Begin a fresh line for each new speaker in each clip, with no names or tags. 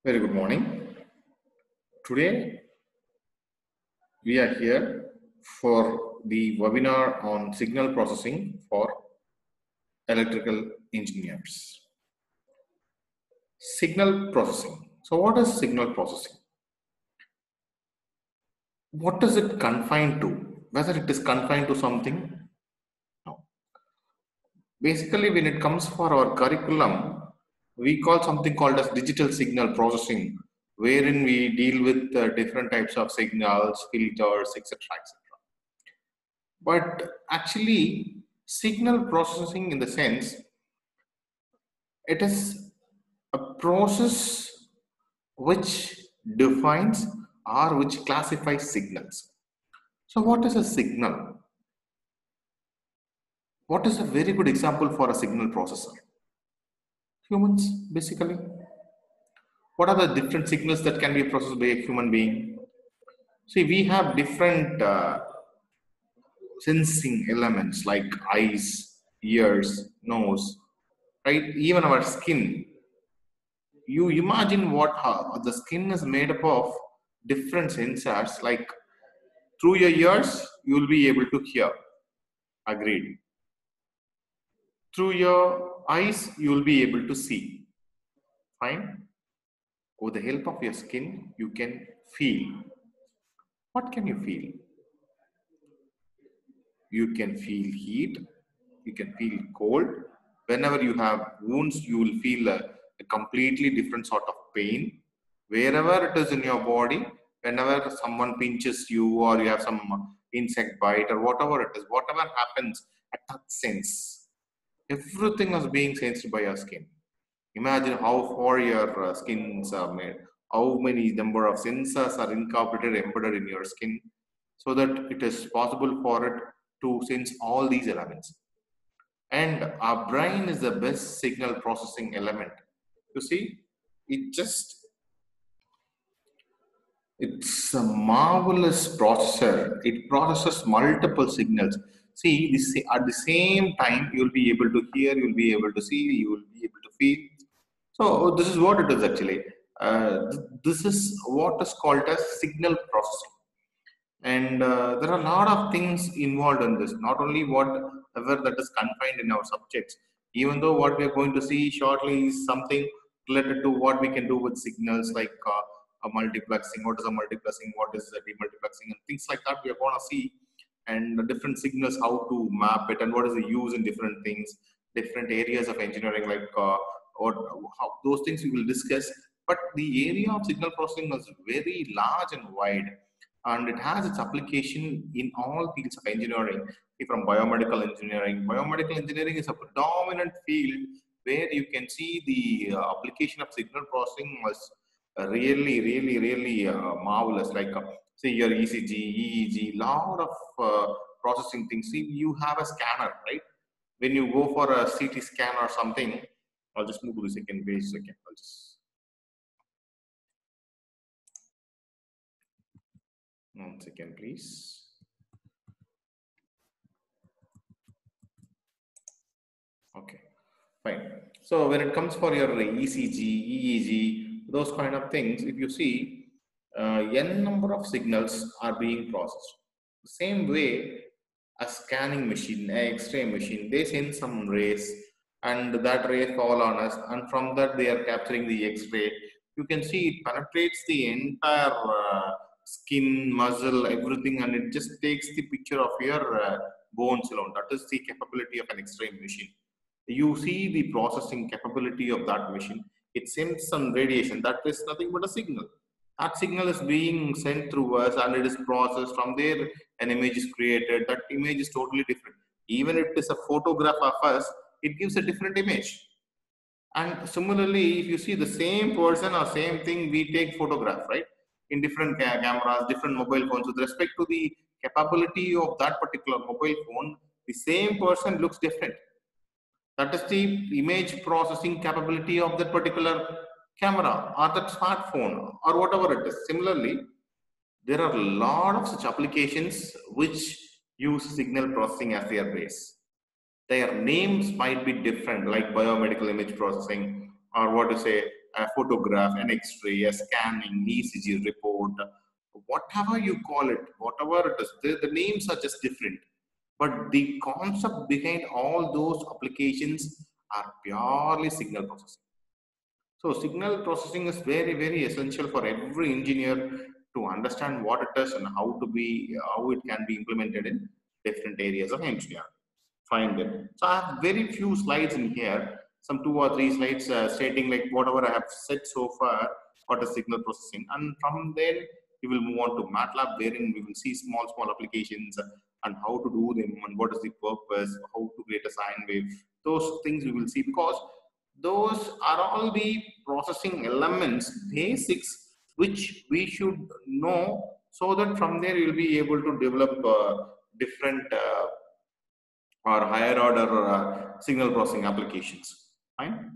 Very good morning. Today we are here for the webinar on signal processing for electrical engineers. Signal processing. So what is signal processing? What is it confined to? Whether it is confined to something? No. Basically, when it comes for our curriculum, we call something called as digital signal processing, wherein we deal with different types of signals, filters, etc. etc. But actually, signal processing in the sense, it is a process which defines or which classifies signals. So what is a signal? What is a very good example for a signal processor? Humans, basically. What are the different signals that can be processed by a human being? See, we have different sensing elements like eyes, ears, nose, right? Even our skin. You imagine what the skin is made up of different sensors, like through your ears you will be able to hear, agreed. Through your eyes you will be able to see, fine. With the help of your skin you can feel. What can you feel? You can feel heat, you can feel cold. Whenever you have wounds, you will feel a completely different sort of pain. Wherever it is in your body, whenever someone pinches you or you have some insect bite or whatever it is, whatever happens at that sense, everything is being sensed by your skin. Imagine how far your skins are made, how many number of sensors are incorporated, embedded in your skin, so that it is possible for it to sense all these elements. And our brain is the best signal processing element. You see, it's a marvelous processor. It processes multiple signals. See, at the same time, you'll be able to hear, you'll be able to see, you will be able to feel. So this is what it is actually. This is what is called as signal processing. And there are a lot of things involved in this, not only whatever that is confined in our subjects, even though what we are going to see shortly is something related to what we can do with signals like a multiplexing, what is a multiplexing, what is a demultiplexing, and things like that we are going to see, and the different signals, how to map it, and what is the use in different things, different areas of engineering, like or how those things we will discuss. But the area of signal processing is very large and wide, and it has its application in all fields of engineering. From biomedical engineering, biomedical engineering is a predominant field where you can see the application of signal processing was really marvelous. Like say your ECG, EEG, lot of processing things. See, you have a scanner, right? When you go for a CT scan or something, I'll just move to the second page. Second, I'll just 1 second, please. Okay, fine. So when it comes for your ECG, EEG, those kind of things, if you see, n number of signals are being processed. Same way, a scanning machine, a X-ray machine, they send some rays, and that ray fall on us, and from that they are capturing the X-ray. You can see it penetrates the entire skin, muscle, everything, and it just takes the picture of your bones alone. That is the capability of an X-ray machine. You see the processing capability of that machine. It sends some radiation. That is nothing but a signal. That signal is being sent through us and it is processed. From there, an image is created. That image is totally different. Even if it is a photograph of us, it gives a different image. And similarly, if you see the same person or same thing, we take photograph, right? In different cameras, different mobile phones. With respect to the capability of that particular mobile phone, the same person looks different. That is the image processing capability of that particular camera or that smartphone or whatever it is. Similarly, there are a lot of such applications which use signal processing as their base. Their names might be different, like biomedical image processing, or what to say, a photograph, an X-ray, a scanning, ECG report, whatever you call it, whatever it is, the names are just different. But the concept behind all those applications are purely signal processing. So signal processing is very, very essential for every engineer to understand what it is and how it can be implemented in different areas of engineering. Find it. So I have very few slides in here, some 2 or 3 slides stating like whatever I have said so far, what is signal processing, and from there we will move on to MATLAB, wherein we will see small applications and how to do them and what is the purpose, how to create a sine wave. Those things we will see, because those are all the processing elements, basics, which we should know, so that from there you'll be able to develop different or higher order signal processing applications. Fine.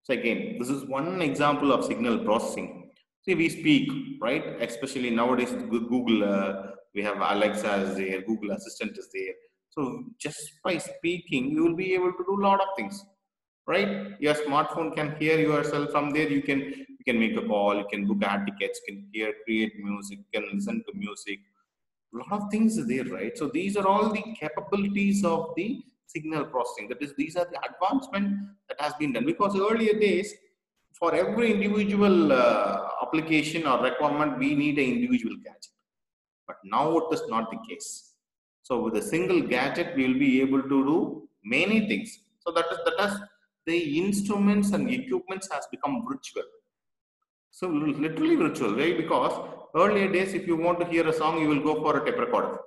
So again, this is one example of signal processing. See, we speak, right? Especially nowadays with Google, we have Alexa is there, Google Assistant is there. So just by speaking, you will be able to do a lot of things, right? Your smartphone can hear yourself. From there, you can make a call, you can book air tickets, you can create music, you can listen to music. A lot of things are there, right? So these are all the capabilities of the signal processing. That is, these are the advancement that has been done, because earlier days, for every individual application or requirement, we need an individual gadget. But now it is not the case. So with a single gadget, we will be able to do many things. So that is the instruments and equipments has become virtual. So literally virtual, right? Because earlier days, if you want to hear a song, you will go for a tape recorder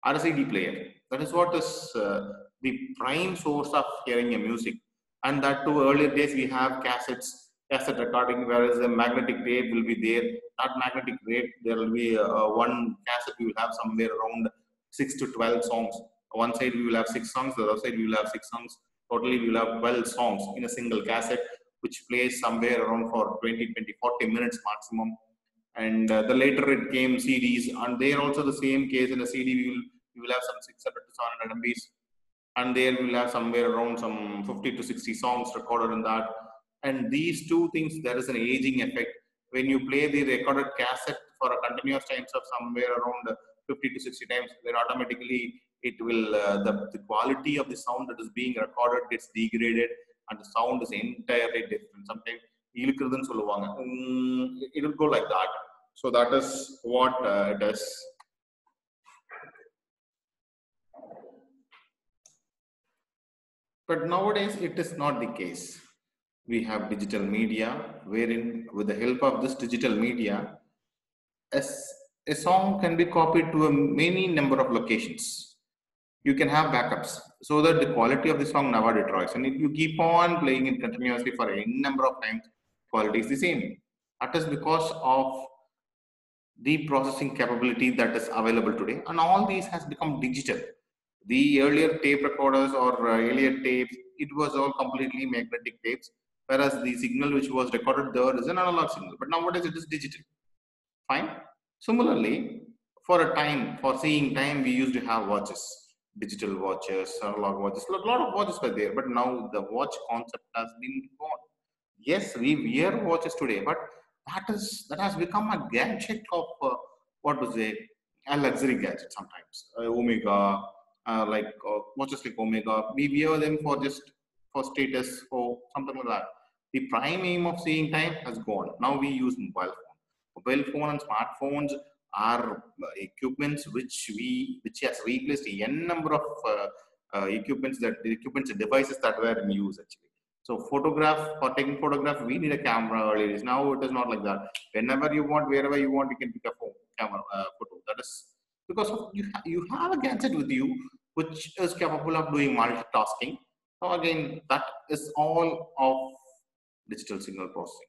or a CD player. That is what is the prime source of hearing a music. And that too, earlier days we have cassette recording, whereas the magnetic tape will be there. That magnetic tape, there will be one cassette, we will have somewhere around 6 to 12 songs. One side we will have 6 songs, the other side we will have 6 songs. Totally we will have 12 songs in a single cassette, which plays somewhere around for 20, 40 minutes maximum. And the later it came CDs, and there also the same case. In a CD we will have some 600 to 700 MBs, and there we will have somewhere around some 50 to 60 songs recorded in that. And these two things, there is an aging effect. When you play the recorded cassette for a continuous times of somewhere around 50 to 60 times, then automatically it will the quality of the sound that is being recorded gets degraded, and the sound is entirely different. Sometimes it will go like that. So that is what it is. But nowadays it is not the case. We have digital media, wherein with the help of this digital media, a song can be copied to a many number of locations. You can have backups, so that the quality of the song never deteriorates. And if you keep on playing it continuously for any number of times, quality is the same. That is because of the processing capability that is available today, and all these has become digital. The earlier tape recorders or earlier tapes, it was all completely magnetic tapes, whereas the signal which was recorded there is an analog signal. But nowadays it is digital. Fine. Similarly, for seeing time, we used to have watches, digital watches, analog watches. A lot of watches were there, but now the watch concept has been gone. Yes, we wear watches today, but that has become a gadget of what to say, a luxury gadget sometimes. Omega, watches like Omega, we wear them for status, for something like that. The prime aim of seeing time has gone. Now we use mobile phone. Mobile phone and smartphones are equipments which has replaced n number of equipments and devices that were in use actually. So for taking photograph, we need a camera earlier. Now it is not like that. Whenever you want, wherever you want, you can pick a camera photo. That is because you have a gadget with you which is capable of doing multitasking. So again, that is all of digital signal processing.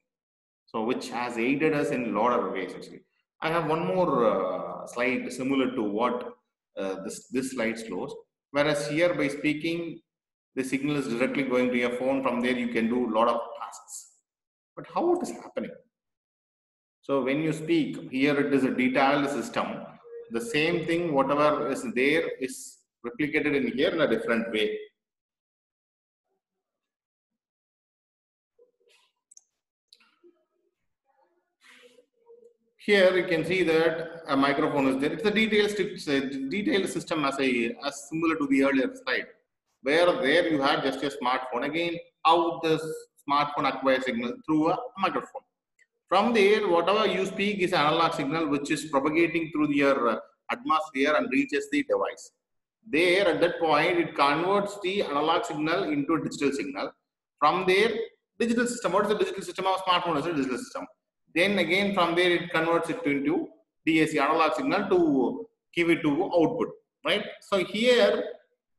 So which has aided us in a lot of ways actually. I have one more slide similar to what this slide shows. Whereas here by speaking, the signal is directly going to your phone. From there, you can do a lot of tasks. But how it is happening? So when you speak, here it is a detailed system. The same thing, whatever is there is replicated in here in a different way. here you can see that a microphone is there. It's a detailed system as similar to the earlier slide, where there you had just a smartphone. Again, how the smartphone acquires signal through a microphone. From there, whatever you speak is analog signal which is propagating through your atmosphere and reaches the device. There, at that point, it converts the analog signal into a digital signal. From there, digital system. What is the digital system of smartphone? Is a digital system. Then again, from there, it converts it into DAC analog signal to give it to output. Right. So here,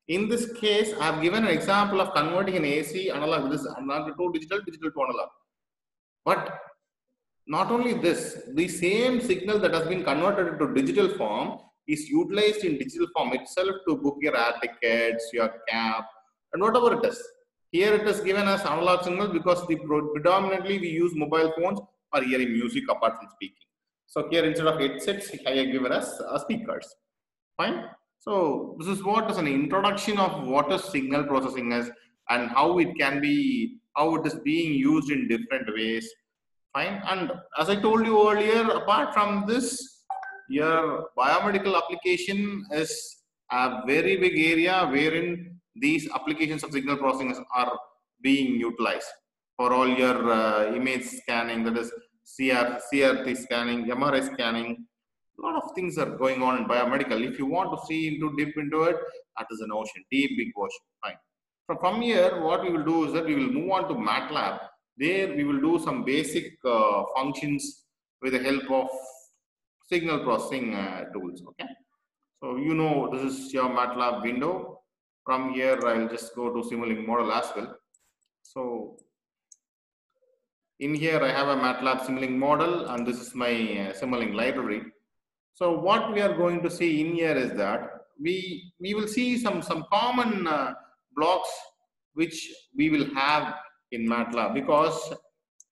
in this case, I have given an example of converting an AC analog, this analog to digital, digital to analog. But not only this, the same signal that has been converted into digital form is utilized in digital form itself to book your air tickets, your cab, and whatever it is. Here it is given as analog signal because predominantly we use mobile phones for hearing music apart from speaking. So here instead of headsets, I have given us speakers. Fine. So this is what is an introduction of what is signal processing is and how it can be, how it is being used in different ways. Fine. And as I told you earlier, apart from this, your biomedical application is a very big area wherein these applications of signal processing are being utilized for all your image scanning, that is CRT scanning, MRI scanning. A lot of things are going on in biomedical. If you want to see deep into it, that is an ocean, deep, big ocean. Fine. So from here, what we will do is that we will move on to MATLAB. There we will do some basic functions with the help of signal processing tools. Okay. So you know this is your MATLAB window. From here, I'll just go to Simulink model as well. So in here, I have a MATLAB Simulink model, and this is my Simulink library. So what we are going to see in here is that we will see some common blocks which we will have in MATLAB, because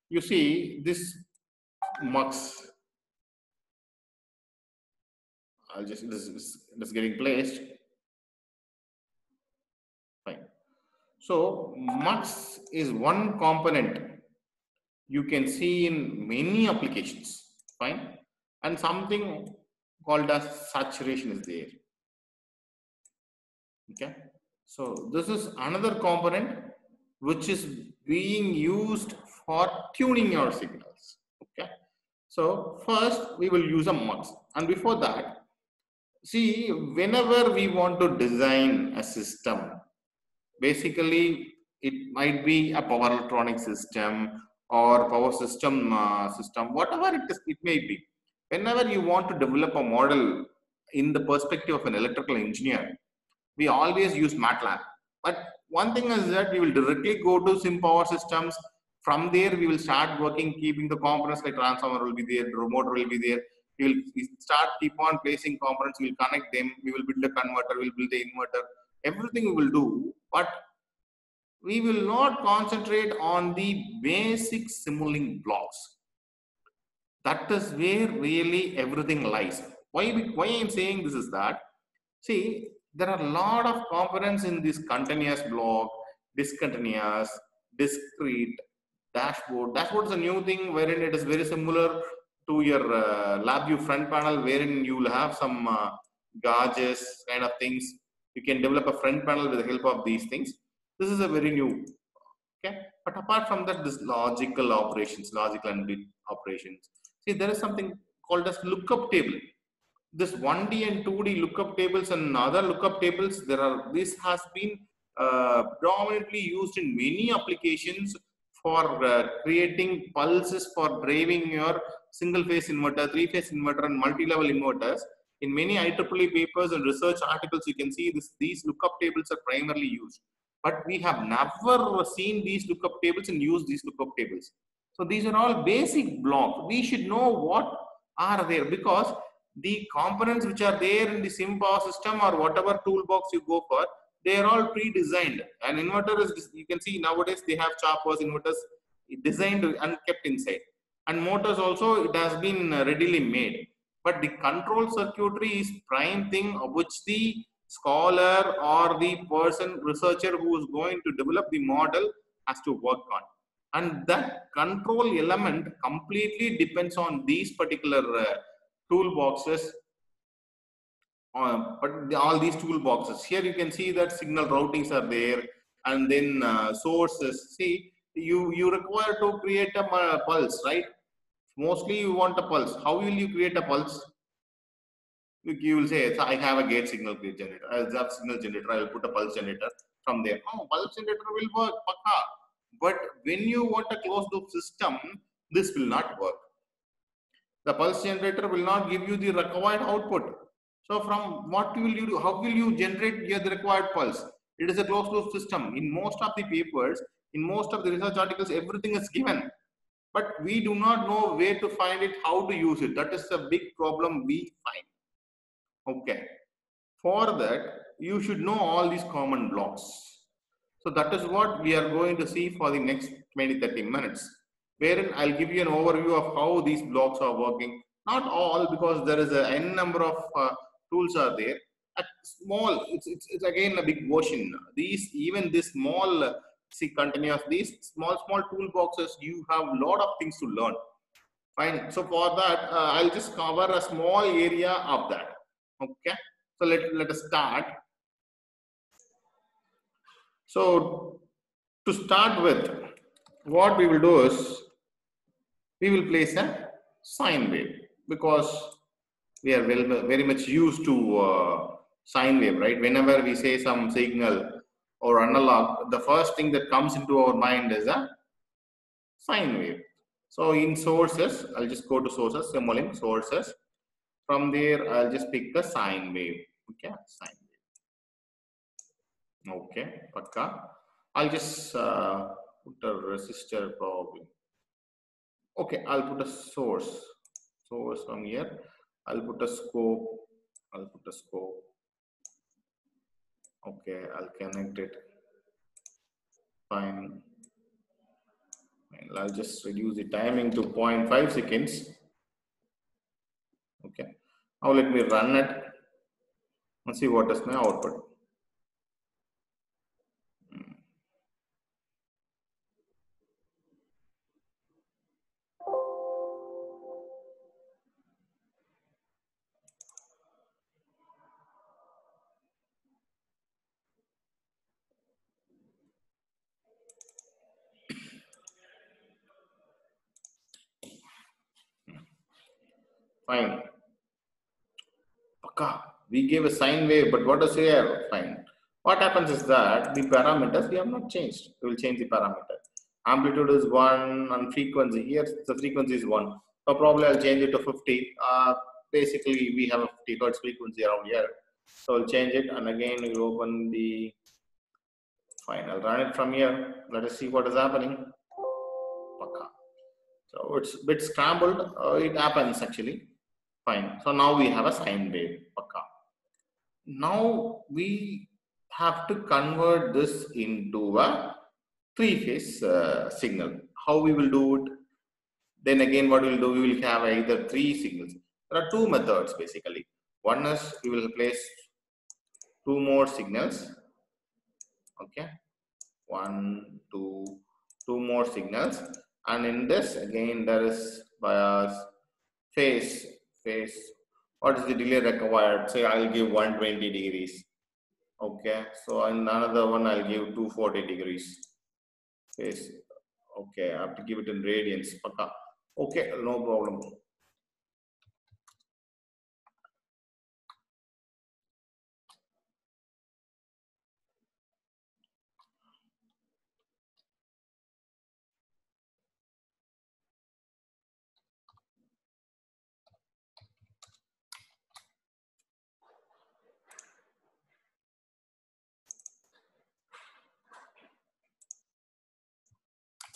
you see this mux. I'll just this is getting placed. Fine. So mux is one component you can see in many applications. Fine. And something called as saturation is there. Okay. So this is another component which is being used for tuning your signals. Okay. So first we will use a mux, and before that, see, whenever we want to design a system, basically it might be a power electronic system or power system whatever it may be. Whenever you want to develop a model in the perspective of an electrical engineer, we always use MATLAB. But one thing is that we will directly go to SimPower systems. From there, we will start working, keeping the components like transformer will be there, the motor will be there. We will start keep on placing components. We will connect them. We will build a converter. We will build the inverter. Everything we will do, but we will not concentrate on the basic Simulink blocks. That is where really everything lies. Why I'm saying this is that, see, there are a lot of components in this continuous block, discontinuous, discrete, dashboard. Dashboard is a new thing wherein it is very similar to your LabVIEW front panel, wherein you will have some gauges kind of things. You can develop a front panel with the help of these things. This is a very new. Okay, but apart from that, this logical operations, logical and bit operations. See, there is something called as lookup table. This 1D and 2D lookup tables and other lookup tables, this has been predominantly used in many applications for creating pulses for driving your single phase inverter, three phase inverter, and multi-level inverters. In many IEEE papers and research articles, you can see these lookup tables are primarily used. But we have never seen these lookup tables and used these lookup tables. So these are all basic blocks. We should know what are there, because the components which are there in the SimPower system or whatever toolbox you go for, they are all pre-designed. An inverter is, you can see nowadays they have choppers, inverters designed and kept inside. And motors also, it has been readily made. But the control circuitry is prime thing of which the scholar or the person, researcher who is going to develop the model has to work on. and that control element completely depends on these particular toolboxes. But all these toolboxes here, you can see that signal routings are there, and then sources. See, you require to create a pulse, right? Mostly you want a pulse. How will you create a pulse? You will say, I have a gate signal generator. I'll have signal generator. I will put a pulse generator from there. Oh, pulse generator will work, pakka. But when you want a closed loop system, this will not work. The pulse generator will not give you the required output. So from what will you do? How will you generate the required pulse? It is a closed loop system. In most of the papers, in most of the research articles, everything is given. But we do not know where to find it, how to use it. That is a big problem we find. Okay. For that, you should know all these common blocks. So that is what we are going to see for the next 20-30 minutes, wherein I'll give you an overview of how these blocks are working. Not all, because there is a n number of tools are there. A small, it's again a big ocean. Even this small, see, continuous, these small toolboxes, you have a lot of things to learn. Fine. So for that, I'll just cover a small area of that. Okay. So let us start. So to start with, what we will do is we will place a sine wave, because we are very much used to sine wave, right? Whenever we say some signal or analog, the first thing that comes into our mind is a sine wave. So in sources, I'll just go to sources, Simulink sources. From there, I'll just pick the sine wave. Okay, sine wave. Okay, pakka. I'll just put a resistor probably. Okay, I'll put a source from here. I'll put a scope. Okay, I'll connect it. Fine. I'll just reduce the timing to 0.5 seconds. Okay. Now let me run it and see what is my output. Fine. We gave a sine wave, but what is here? Fine. What happens is that the parameters we have not changed. We will change the parameter. Amplitude is 1 and frequency here, the frequency is 1. So probably I'll change it to 50. Basically, we have a 50 hertz frequency around here. So I'll change it, and again we'll open the. Fine, I'll run it from here. Let us see what is happening. So it's a bit scrambled. It happens actually. Fine. So now we have a sine wave. Now we have to convert this into a three-phase signal. How we will do it? Then again, what we will do? We will have either three signals. There are two methods basically. One is we will place two more signals. Okay, two more signals, and in this again there is bias phase. What is the delay required? Say I'll give 120 degrees. Okay, so in another one I'll give 240 degrees phase. Okay, I have to give it in radians. Okay, no problem.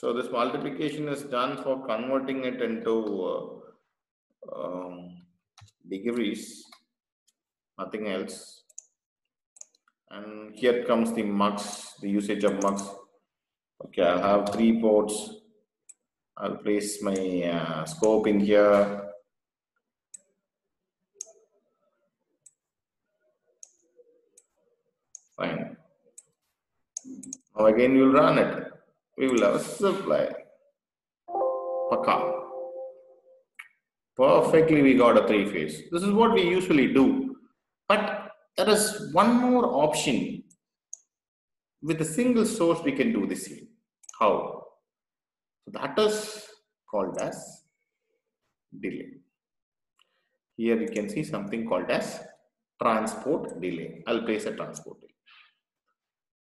So this multiplication is done for converting it into degrees, nothing else. And here comes the mux, the usage of mux. Okay, I'll have 3 ports. I'll place my scope in here. Fine. Now again, we'll run it. We will have a supply. Paka. Perfectly, we got a three-phase. This is what we usually do. But there is one more option. With a single source, we can do this here. How? So that is called as delay. Here you can see something called as transport delay. I'll place a transport delay.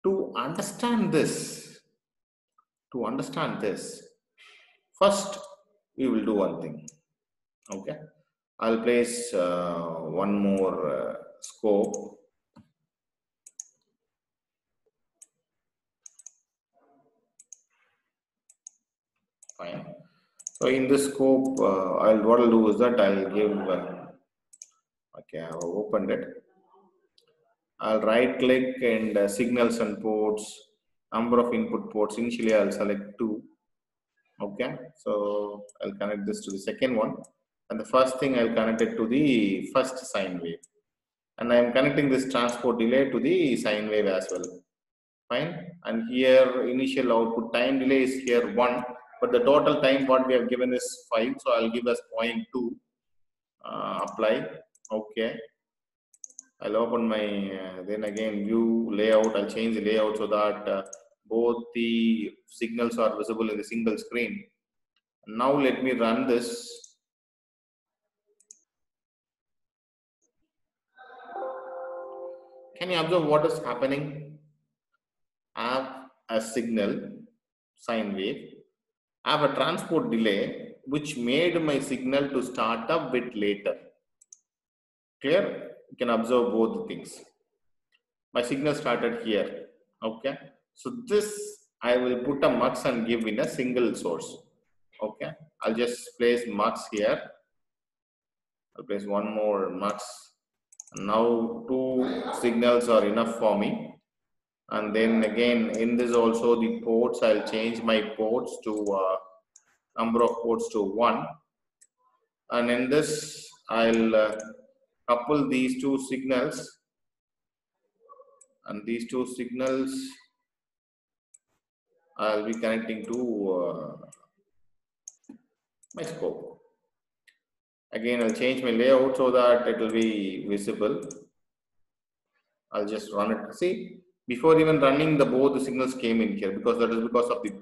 To understand this, first we will do one thing. Okay, I'll place one more scope. Fine. So in this scope, what I'll do is that I'll give. Okay, I've opened it. I'll right click and signals and ports. Number of input ports. Initially, I'll select 2. Okay, so I'll connect this to the second one, and the first thing I'll connect it to the first sine wave, and I'm connecting this transport delay to the sine wave as well. Fine. And here initial output time delay is here 1, but the total time what we have given is 5, so I'll give us 0.2. Apply. Okay, I'll open my then again view layout. I'll change the layout so that both the signals are visible in the single screen. Now let me run this. Can you observe what is happening? I have a signal, sine wave. I have a transport delay which made my signal to start a bit later. Clear? You can observe both the things. My signal started here. Okay. So this I will put a mux and give in a single source. Okay. I'll just place mux here. I'll place one more mux. Now 2 signals are enough for me. And then again in this also the ports, I'll change my ports to number of ports to 1. And in this I'll couple these 2 signals. And these 2 signals I'll be connecting to my scope. Again, I'll change my layout so that it will be visible. I'll just run it. See, before even running both the signals came in here because that is because of the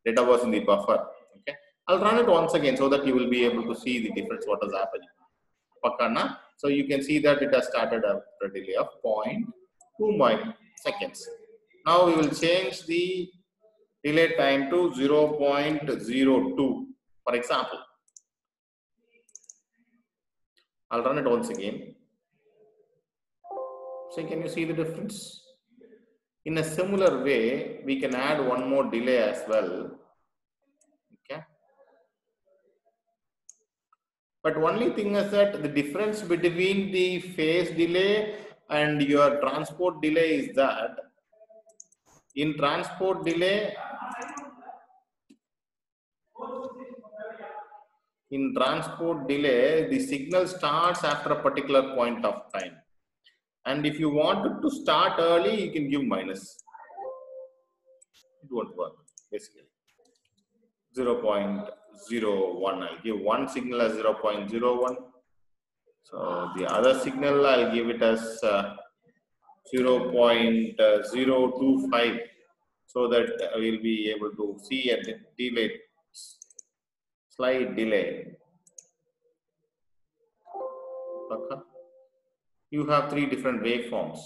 data was in the buffer. Okay, I'll run it once again so that you will be able to see the difference what is happening. Pakana. So you can see that it has started after a delay of 0.2 microseconds. Now we will change the delay time to 0.02. For example, I'll run it once again. So can you see the difference? In a similar way, we can add one more delay as well. Okay. But only thing is that the difference between the phase delay and your transport delay is that in transport delay, the signal starts after a particular point of time. And if you want it to start early, you can give minus. It won't work, basically. 0.01. I'll give one signal as 0.01. So the other signal, I'll give it as 0.025 so that we'll be able to see a delay, slight delay. Okay. You have 3 different waveforms.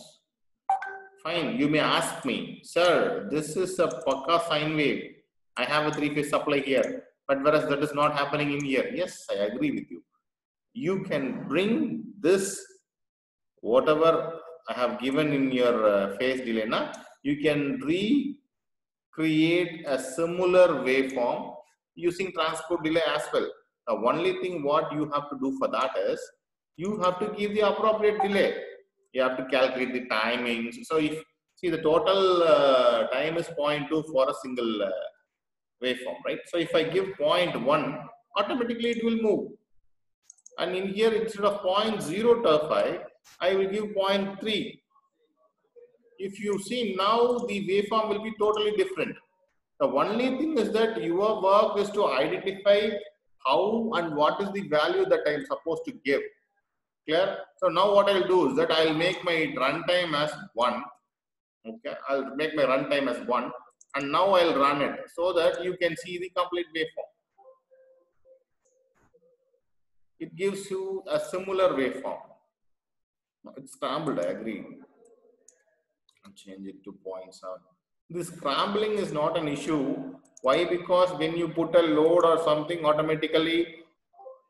Fine, you may ask me, sir, this is a Paka sine wave. I have a 3-phase supply here, but whereas that is not happening in here. Yes, I agree with you. You can bring this, whatever I have given in your phase delay, you can recreate a similar waveform using transport delay as well. The only thing what you have to do for that is, you have to give the appropriate delay. You have to calculate the timings. So if, see, the total time is 0.2 for a single waveform, right? So if I give 0.1, automatically it will move. And in here, instead of 0.025, I will give 0.3. If you see now, the waveform will be totally different. The only thing is that your work is to identify how and what is the value that I am supposed to give. Clear? So now what I'll do is that I'll make my runtime as 1. Okay, I'll make my runtime as 1, and now I'll run it so that you can see the complete waveform. It gives you a similar waveform. It's scrambled, I agree. I'll change it to 0.7. This scrambling is not an issue. Why? Because when you put a load or something, automatically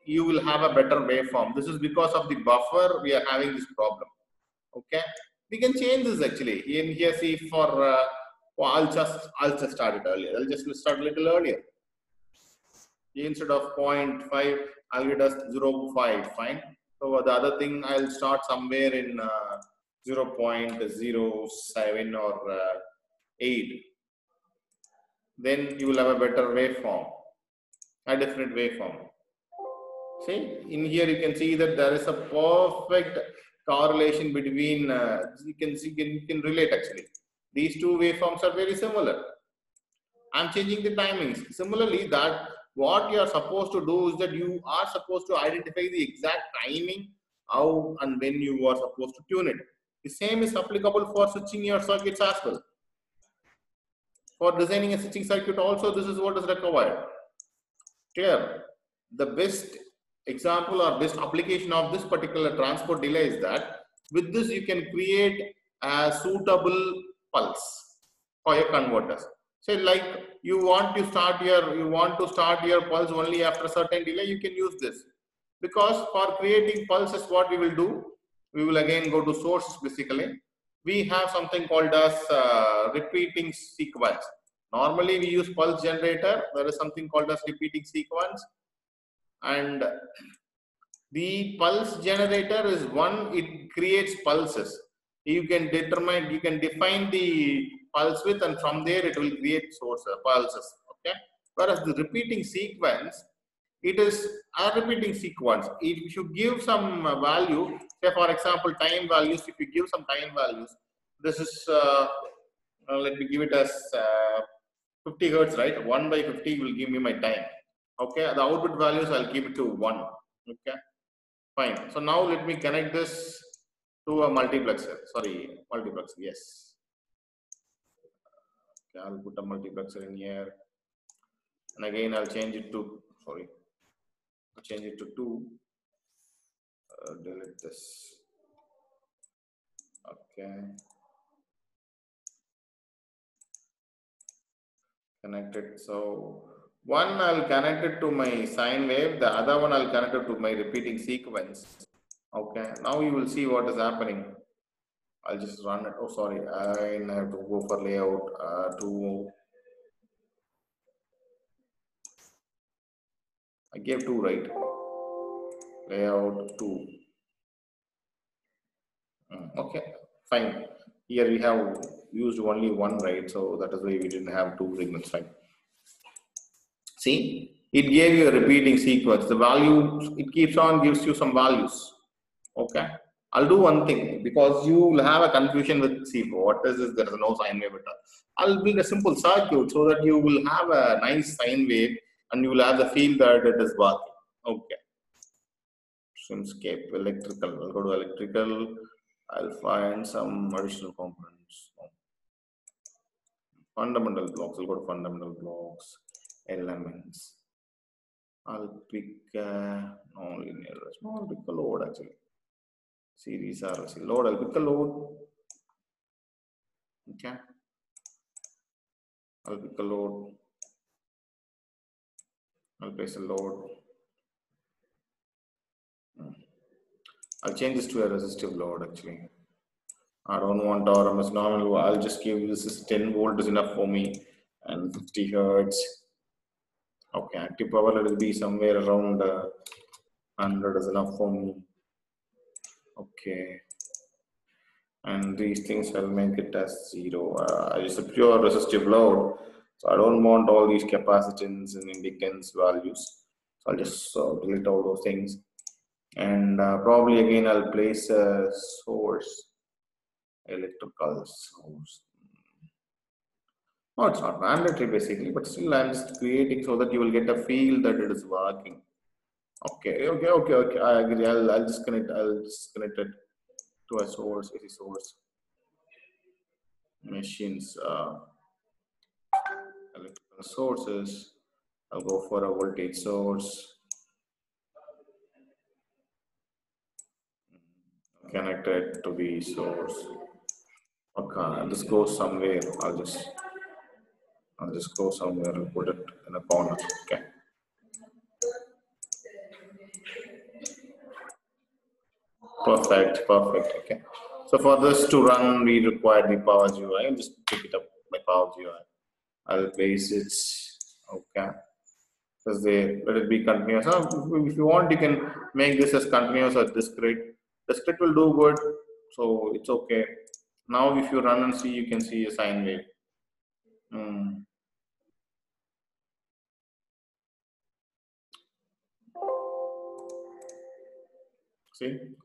you will have a better waveform. This is because of the buffer we are having this problem. Okay, we can change this actually. In here, see for I'll just start it earlier. I'll just start a little earlier. Instead of 0.5, I'll get us 0.5. Fine. So the other thing, I'll start somewhere in 0.07 or 8. Then you will have a better waveform, a different waveform. See, in here you can see that there is a perfect correlation between, you can relate actually. These two waveforms are very similar. I'm changing the timings. Similarly, that what you are supposed to do is that you are supposed to identify the exact timing, how and when you are supposed to tune it. The same is applicable for switching your circuits as well. For designing a switching circuit also, this is what is required. Clear? The best example or best application of this particular transport delay is that with this you can create a suitable pulse for your converters. Say like you want to start your pulse only after a certain delay, you can use this. Because for creating pulses, what we will do, we will again go to source basically. We have something called as repeating sequence. Normally we use pulse generator. There is something called as repeating sequence. And the pulse generator is one, it creates pulses. You can define the pulse width, and from there it will create pulses. Okay. Whereas the repeating sequence, it is a repeating sequence. If you give some value, say for example time values, if you give some time values, this is let me give it as 50 hertz, right? 1 by 50 will give me my time. Okay, the output values I'll keep it to 1. Okay, fine. So now let me connect this to a multiplexer. Sorry, multiplexer. Yes. Okay, I'll put a multiplexer in here, and again I'll change it to, sorry, I'll change it to 2. Delete this. Okay. Connected. So one I'll connect it to my sine wave, the other one I'll connect it to my repeating sequence. Okay, now you will see what is happening. I'll just run it. Oh, sorry, I have to go for layout I gave 2, right? Layout 2. Okay, fine. Here we have used only 1, right? So that is why we didn't have 2 signals, right? See, it gave you a repeating sequence. The value, it keeps on, gives you some values. Okay, I'll do one thing, because you will have a confusion with, see, what is this? There is no sine wave at all. I'll build a simple circuit so that you will have a nice sine wave and you will have the feel that it is working. Okay. Simscape, electrical. I'll go to electrical. I'll find some additional components. Fundamental blocks. I'll go to fundamental blocks, elements. I'll pick non-linear. I'll pick a load actually. Series RLC load. I'll pick a load. Okay. I'll pick a load. I'll place a load. I'll change this to a resistive load actually. I don't want RMS normal. I'll just give this is 10 volt is enough for me, and 50 hertz. Okay, active power let it be somewhere around 100 is enough for me. Okay, and these things I'll make it as 0. It's a pure resistive load, so I don't want all these capacitance and inductance values. So I'll just delete all those things, and probably again I'll place a source, electrical source. No, it's not mandatory basically, but still I'm just creating so that you will get a feel that it is working. Okay. I agree. I'll just connect. I'll just connect it to a source, AC source, machines, electrical sources. I'll go for a voltage source. Connect it to the source. Okay, this goes somewhere. I'll just go somewhere and put it in a corner. Okay. Perfect. Okay. So for this to run, we require the Power GUI. I'll just pick it up by Power GUI. I'll place it. Okay. Because they let it be continuous. If you want, you can make this as continuous or discrete. Discrete will do good, so it's okay. Now, if you run and see, you can see a sine wave.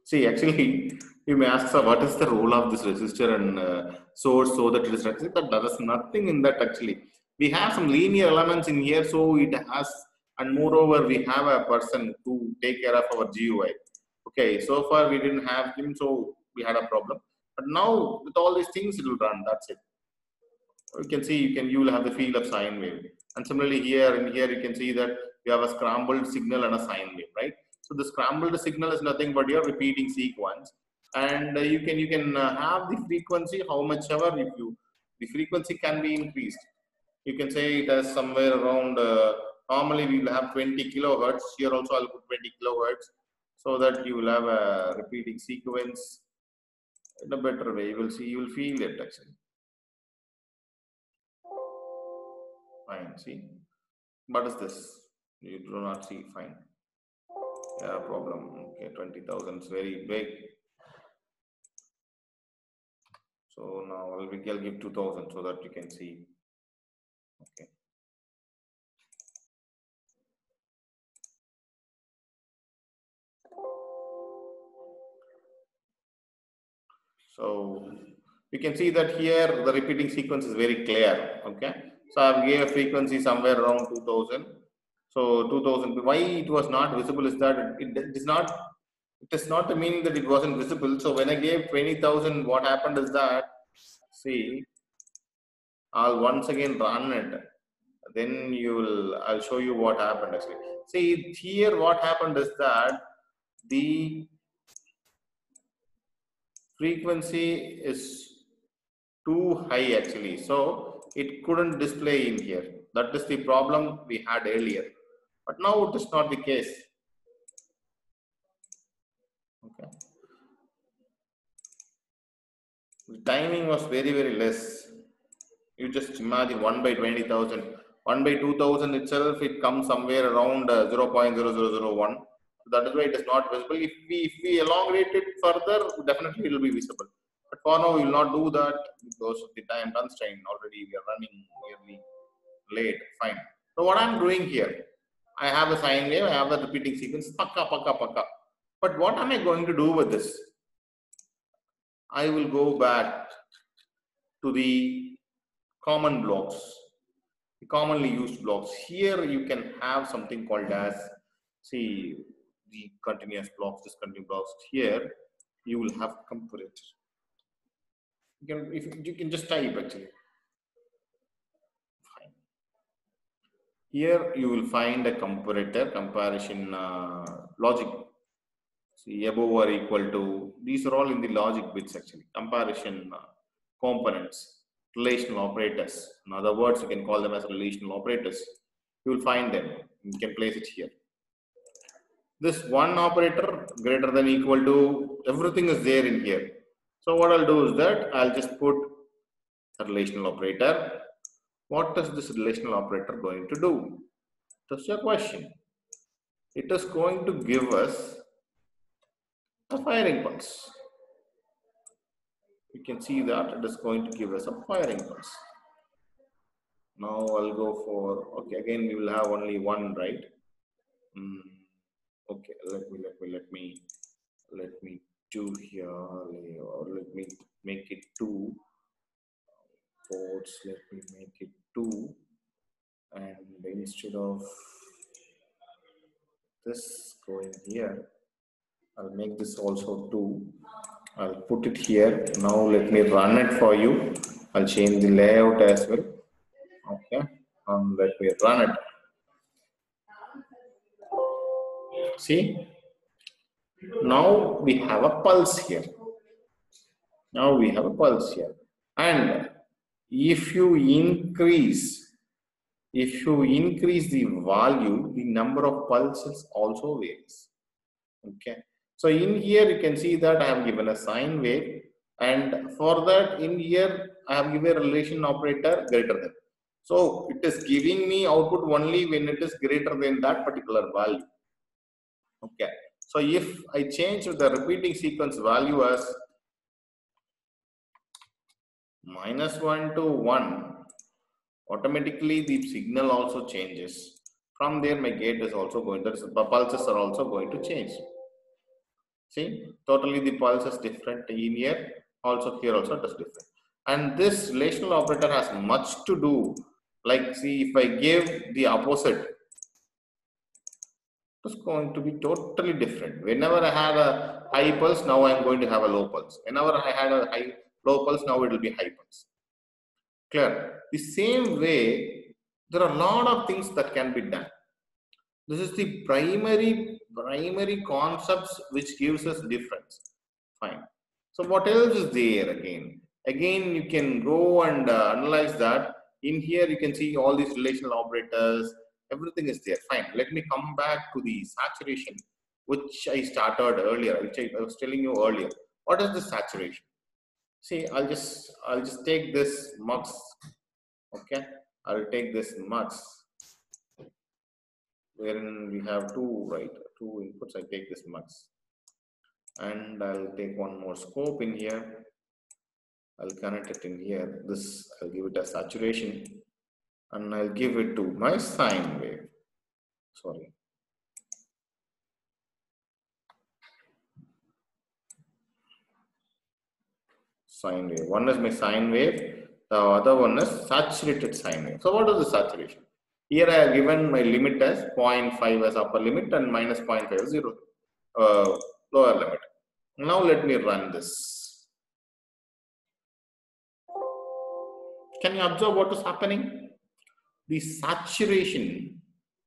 See, actually, you may ask, sir, what is the role of this resistor and source so that it is resistor? But there is nothing in that actually. We have some linear elements in here, so it has, and moreover, we have a person to take care of our GUI. Okay, so far we didn't have him, so we had a problem. But now with all these things, it will run. That's it. You can see you will have the field of sine wave, and similarly here you can see that you have a scrambled signal and a sine wave, right? So the scrambled signal is nothing but your repeating sequence, and you can have the frequency how much ever the frequency can be increased. You can say it as somewhere around normally we will have 20 kilohertz. Here also I'll put 20 kilohertz so that you will have a repeating sequence in a better way. You will feel it actually. Fine. See, what is this? You do not see. Fine. Yeah, problem. Okay, 20,000 is very big. So now I'll give 2,000 so that you can see. Okay. So you can see that here the repeating sequence is very clear. Okay. So I gave a frequency somewhere around 2,000. So 2,000. Why it was not visible is that it is not. It is not the meaning that it wasn't visible. So when I gave 20,000, what happened is that, see, I'll once again run it. Then I'll show you what happened actually. See, here what happened is that the frequency is too high actually. So it couldn't display in here. That is the problem we had earlier. But now it is not the case. Okay. The timing was very less. You just imagine 1 by 20,000. 1 by 2,000 itself, it comes somewhere around 0.0001. So that is why it is not visible. If we elongate it further, definitely it will be visible. But for now, we will not do that because of the time constraint. Already we are running nearly late. Fine. So what I'm doing here, I have a sine wave, I have the repeating sequence, pakka. But what am I going to do with this? I will go back to the common blocks, the commonly used blocks. Here you can have something called as, see, the continuous blocks, discontinuous blocks. Here you will have comparator. You can just type actually. Fine. Here you will find a comparator, comparison logic. See, above or equal to, these are all in the logic bits actually. Comparison components, relational operators. In other words, you can call them as relational operators. You will find them. You can place it here. This one operator greater than equal to, everything is there in here. So what I'll do is that I'll just put a relational operator. What is this relational operator going to do? That's your question. It is going to give us a firing pulse. You can see that it is going to give us a firing pulse. Now I'll go for, okay, again we will have only one, right? Okay, let me do here, or let me make it 2. ports, let me make it 2, and instead of this going here, I'll make this also 2. I'll put it here. Now let me run it for you. I'll change the layout as well. Okay, let me run it. See, now we have a pulse here. Now we have a pulse here. And if you increase the value, the number of pulses also varies. Okay. So in here you can see that I have given a sine wave, and for that in here I have given a relation operator greater than. So it is giving me output only when it is greater than that particular value. Okay. So if I change the repeating sequence value as -1 to 1, automatically the signal also changes. From there my gate is also going, that is the pulses are also going to change. See, totally the pulse is different in here, also here also it is different. And this relational operator has much to do. Like, see, if I give the opposite, it's going to be totally different. Whenever I had a high pulse, now I am going to have a low pulse. Whenever I had a low pulse, now it will be high pulse. Clear? The same way, there are a lot of things that can be done. This is the primary concepts which gives us difference. Fine. So what else is there again? Again, you can go and analyze that. In here, you can see all these relational operators. Everything is there. Fine. Let me come back to the saturation, which I started earlier, which I was telling you earlier. What is the saturation? See, I'll just take this mux. Okay, I'll take this mux, wherein we have two inputs. I take this mux, and I'll take one more scope in here. I'll connect it in here. This, I'll give it a saturation, and I'll give it to my sine wave. Sorry. Sine wave. One is my sine wave. The other one is saturated sine wave. So what is the saturation? Here I have given my limit as 0.5 as upper limit and minus 0.5 as lower limit. Now let me run this. Can you observe what is happening? The saturation,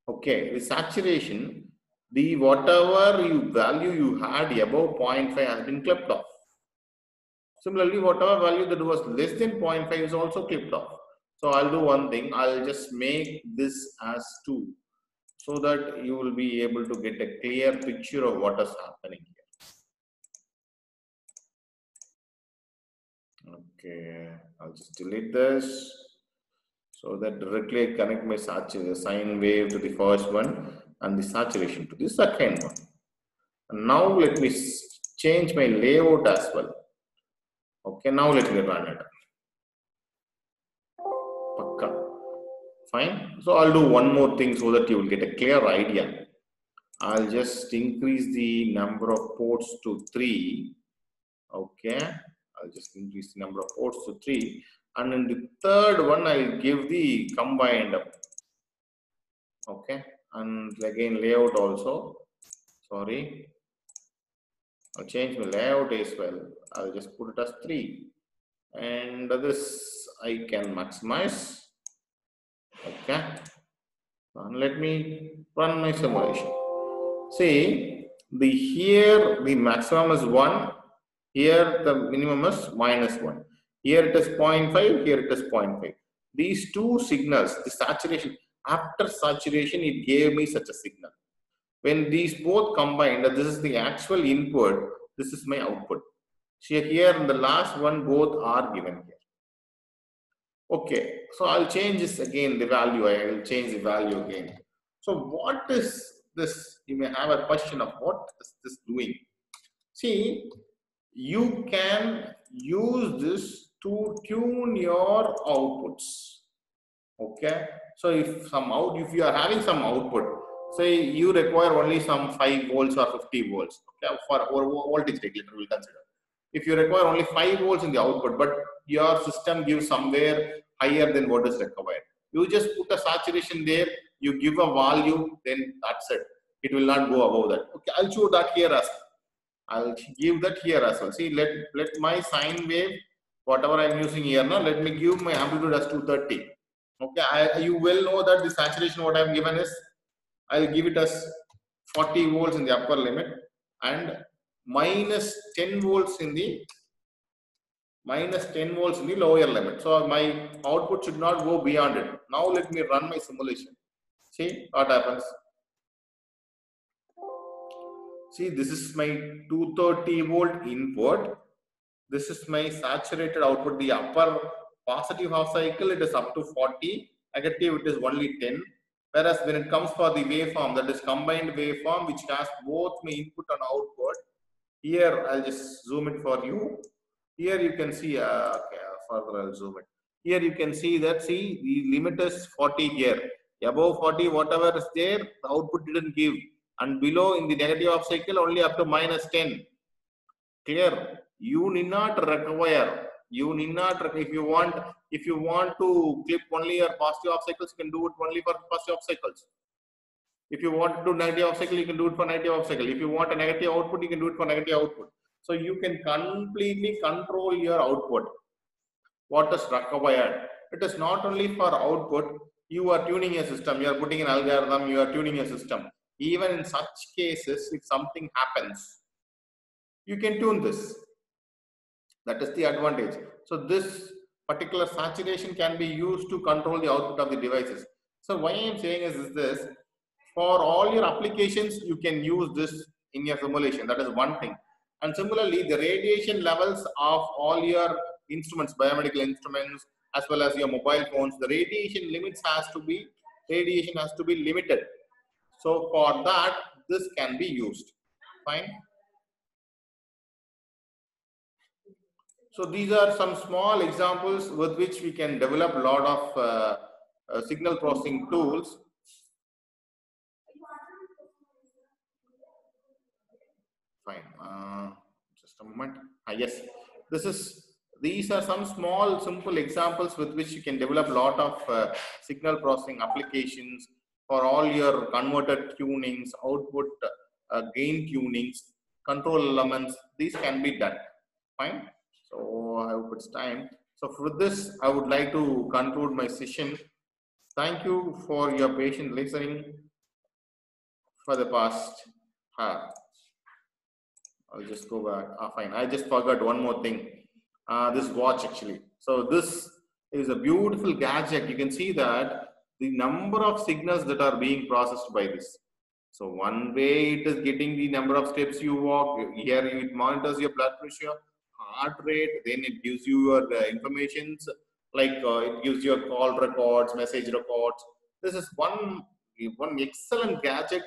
okay, the saturation, the whatever value you had above 0.5 has been clipped off. Similarly, whatever value that was less than 0.5 is also clipped off. So I'll do one thing, I'll just make this as 2 so that you will be able to get a clear picture of what is happening here. Okay, I'll just delete this so that directly I connect my sine wave to the first one and the saturation to the second one. And now let me change my layout as well. Okay, now let me run it. Fine. So I'll do one more thing so that you will get a clear idea. I'll just increase the number of ports to 3. Okay. I'll just increase the number of ports to 3. And in the third one, I'll give the combined. Okay. And again, layout also. Sorry. I'll change my layout as well. I'll just put it as 3. And this I can maximize. Okay, and let me run my simulation. See, here the maximum is 1, here the minimum is -1. Here it is 0.5, here it is 0.5. These two signals, the saturation, after saturation, it gave me such a signal. When these both combined, this is the actual input, this is my output. See, here in the last one, both are given here. Okay, so I'll change this again, the value, I will change the value again. So what is this? You may have a question of what is this doing? See, you can use this to tune your outputs. Okay, so if you are having some output, say you require only some 5 volts or 50 volts, okay, for voltage regulator we'll consider. If you require only 5 volts in the output, but your system gives somewhere higher than what is required. You just put a saturation there, you give a value, then that's it. It will not go above that. Okay, I'll show that here as well. I'll give that here as well. See, let my sine wave, whatever I'm using here now, let me give my amplitude as 230. Okay, you will know that the saturation what I've given is, I'll give it as 40 volts in the upper limit and minus 10 volts in the lower limit. So my output should not go beyond it. Now let me run my simulation. See what happens. See, this is my 230 volt input. This is my saturated output. The upper positive half cycle, it is up to 40. Negative, it is only 10. Whereas when it comes for the waveform, that is combined waveform, which has both my input and output. Here, I'll just zoom it for you. Here you can see, okay, further I'll zoom it. Here you can see that, see, the limit is 40 here. Above 40, whatever is there, the output didn't give. And below in the negative half cycle, only up to minus 10. Clear? You need not require. If you want to clip only your positive half cycles, you can do it only for positive half cycles. If you want to do negative half cycle, you can do it for negative half cycle. If you want a negative output, you can do it for negative output. So you can completely control your output. What is required? It is not only for output. You are tuning a system. You are putting an algorithm. You are tuning a system. Even in such cases, if something happens, you can tune this. That is the advantage. So this particular saturation can be used to control the output of the devices. So why I am saying is this, for all your applications, you can use this in your simulation. That is one thing. And similarly, the radiation levels of all your instruments, biomedical instruments, as well as your mobile phones, the radiation has to be limited. So for that, this can be used. Fine. So these are some small examples with which we can develop a lot of signal processing tools. Fine. Just a moment. Yes, these are some small, simple examples with which you can develop a lot of signal processing applications for all your converter tunings, output gain tunings, control elements. These can be done. Fine. So I hope it's time. So for this, I would like to conclude my session. Thank you for your patient listening for the past hour. I'll just go back. Fine. I just forgot one more thing. This watch actually. So this is a beautiful gadget. You can see that the number of signals that are being processed by this. So one way it is getting the number of steps you walk. Here it monitors your blood pressure, heart rate. Then it gives you your informations, like it gives your call records, message records. This is one excellent gadget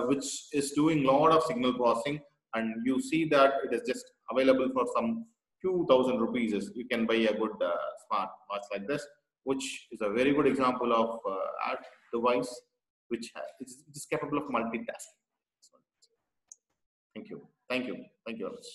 which is doing a lot of signal processing. And you see that it is just available for some few thousand rupees. You can buy a good smart watch like this, which is a very good example of a device which is capable of multitasking. Thank you. Thank you. Thank you very much.